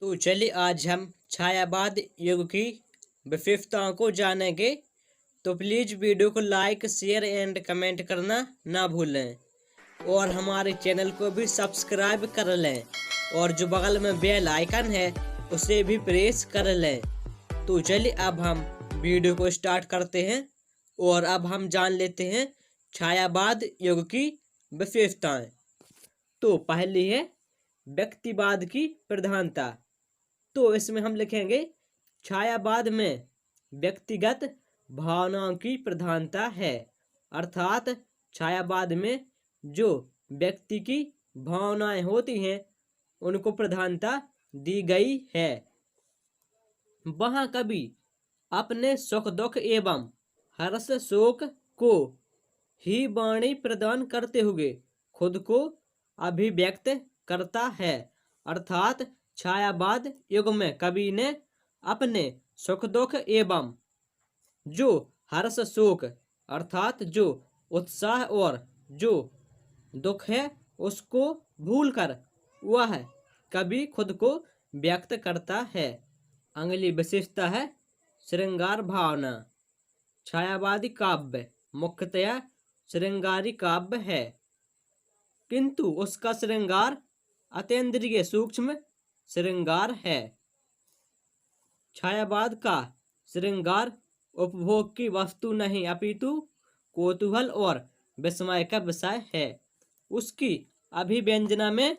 तो चलिए आज हम छायावाद युग की विशेषताओं को जानेंगे। तो प्लीज वीडियो को लाइक शेयर एंड कमेंट करना ना भूलें और हमारे चैनल को भी सब्सक्राइब कर लें और जो बगल में बेल आइकन है उसे भी प्रेस कर लें। तो चलिए अब हम वीडियो को स्टार्ट करते हैं और अब हम जान लेते हैं छायावाद युग की विशेषताएं। तो पहली है व्यक्तिवाद की प्रधानता। तो इसमें हम लिखेंगे छायावाद में व्यक्तिगत भावनाओं की प्रधानता है, अर्थात छायावाद में जो व्यक्ति की भावनाएं होती हैं उनको प्रधानता दी गई है। वहाँ कभी अपने सुख दुख एवं हर्ष शोक को ही वाणी प्रदान करते हुए खुद को अभिव्यक्त करता है, अर्थात छायावाद युग में कवि ने अपने सुख दुख एवं जो हर्ष शोक अर्थात जो उत्साह और जो दुख है उसको भूलकर वह कवि खुद को व्यक्त करता है। अगली विशेषता है श्रृंगार भावना। छायावादी काव्य मुख्यतया श्रृंगारी काव्य है, किंतु उसका श्रृंगार अतीन्द्रिय सूक्ष्म श्रृंगार है। छायावाद का श्रृंगार उपभोग की वस्तु नहीं अपितु कौतूहल और विस्मय का विषय है। उसकी अभिव्यंजना में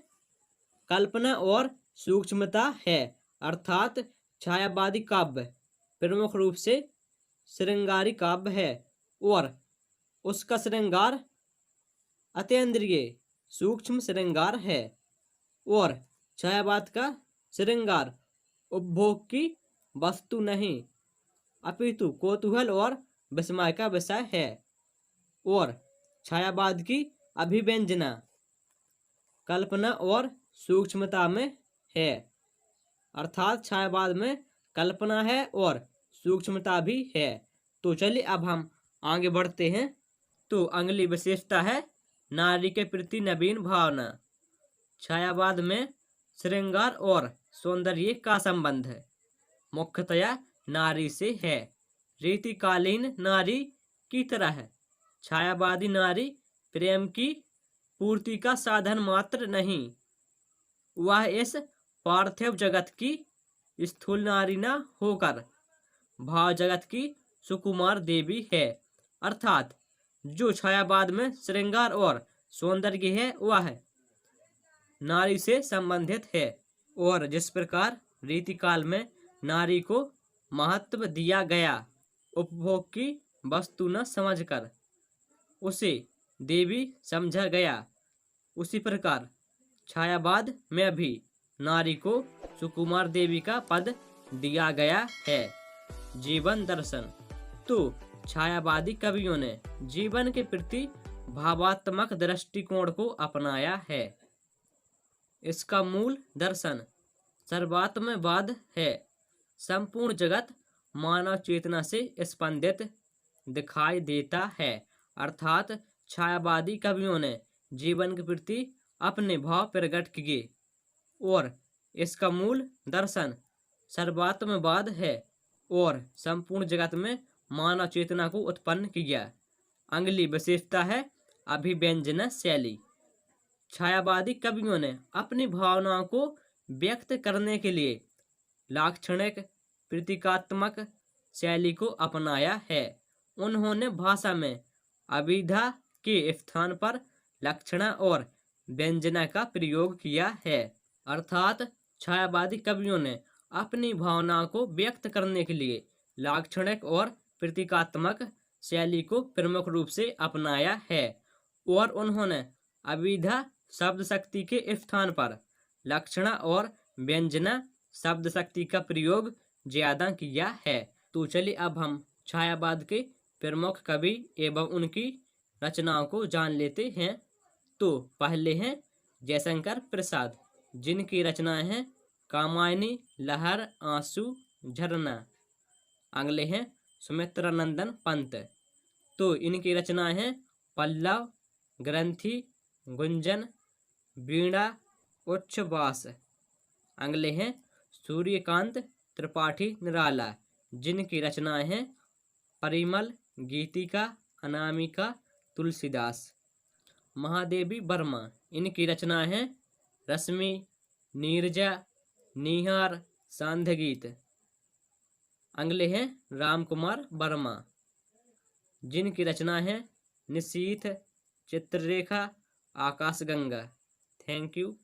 कल्पना और सूक्ष्मता है, अर्थात छायावादी काव्य प्रमुख रूप से श्रृंगारी काव्य है और उसका श्रृंगार अतीन्द्रिय सूक्ष्म श्रृंगार है और छायावाद का श्रृंगार उपभोग की वस्तु नहीं अपितु कौतूहल और विस्मय का विषय है और छायावाद की अभिव्यंजना कल्पना और सूक्ष्मता में है, अर्थात छायावाद में कल्पना है और सूक्ष्मता भी है। तो चलिए अब हम आगे बढ़ते हैं। तो अगली विशेषता है नारी के प्रति नवीन भावना। छायावाद में श्रृंगार और सौंदर्य का संबंध मुख्यतया नारी से है। रीतिकालीन नारी की तरह छायावादी नारी प्रेम की पूर्ति का साधन मात्र नहीं, वह इस पार्थिव जगत की स्थूल नारी न होकर भाव जगत की सुकुमार देवी है, अर्थात जो छायावाद में श्रृंगार और सौंदर्य है वह नारी से संबंधित है और जिस प्रकार रीतिकाल में नारी को महत्व दिया गया, उपभोग की वस्तु न समझकर उसे देवी समझा गया, उसी प्रकार छायावाद में भी नारी को सुकुमार देवी का पद दिया गया है। जीवन दर्शन। तो छायावादी कवियों ने जीवन के प्रति भावात्मक दृष्टिकोण को अपनाया है। इसका मूल दर्शन सर्वात्मवाद है। संपूर्ण जगत मानव चेतना से स्पंदित दिखाई देता है, अर्थात छायावादी कवियों ने जीवन के प्रति अपने भाव प्रकट किए और इसका मूल दर्शन सर्वात्मवाद है और संपूर्ण जगत में मानव चेतना को उत्पन्न किया। अगली विशेषता है अभिव्यंजना शैली। छायावादी कवियों ने अपनी भावनाओं को व्यक्त करने के लिए लाक्षणिक प्रतीकात्मक शैली को अपनाया है। उन्होंने भाषा में अभिधा के स्थान पर लक्षणा और व्यंजना का प्रयोग किया है, अर्थात छायावादी कवियों ने अपनी भावनाओं को व्यक्त करने के लिए लाक्षणिक और प्रतीकात्मक शैली को प्रमुख रूप से अपनाया है और उन्होंने अभिधा शब्द शक्ति के स्थान पर लक्षणा और व्यंजना शब्द शक्ति का प्रयोग ज्यादा किया है। तो चलिए अब हम छायावाद के प्रमुख कवि एवं उनकी रचनाओं को जान लेते हैं। तो पहले हैं जयशंकर प्रसाद, जिनकी रचनाएं हैं कामायनी, लहर, आंसू, झरना। अगले हैं सुमित्रानंदन पंत, तो इनकी रचनाएं हैं पल्लव, ग्रंथि, गुंजन, वीणा, उच्छ्वास। अगले हैं सूर्यकांत त्रिपाठी निराला, जिनकी रचनाएं हैं परिमल, गीतिका, अनामिका, तुलसीदास। महादेवी वर्मा, इनकी रचनाएं हैं रश्मि, नीरजा, निहार, सांध्य गीत। अगले हैं रामकुमार वर्मा, जिनकी रचना है निशीथ, चित्ररेखा, आकाशगंगा। Thank you.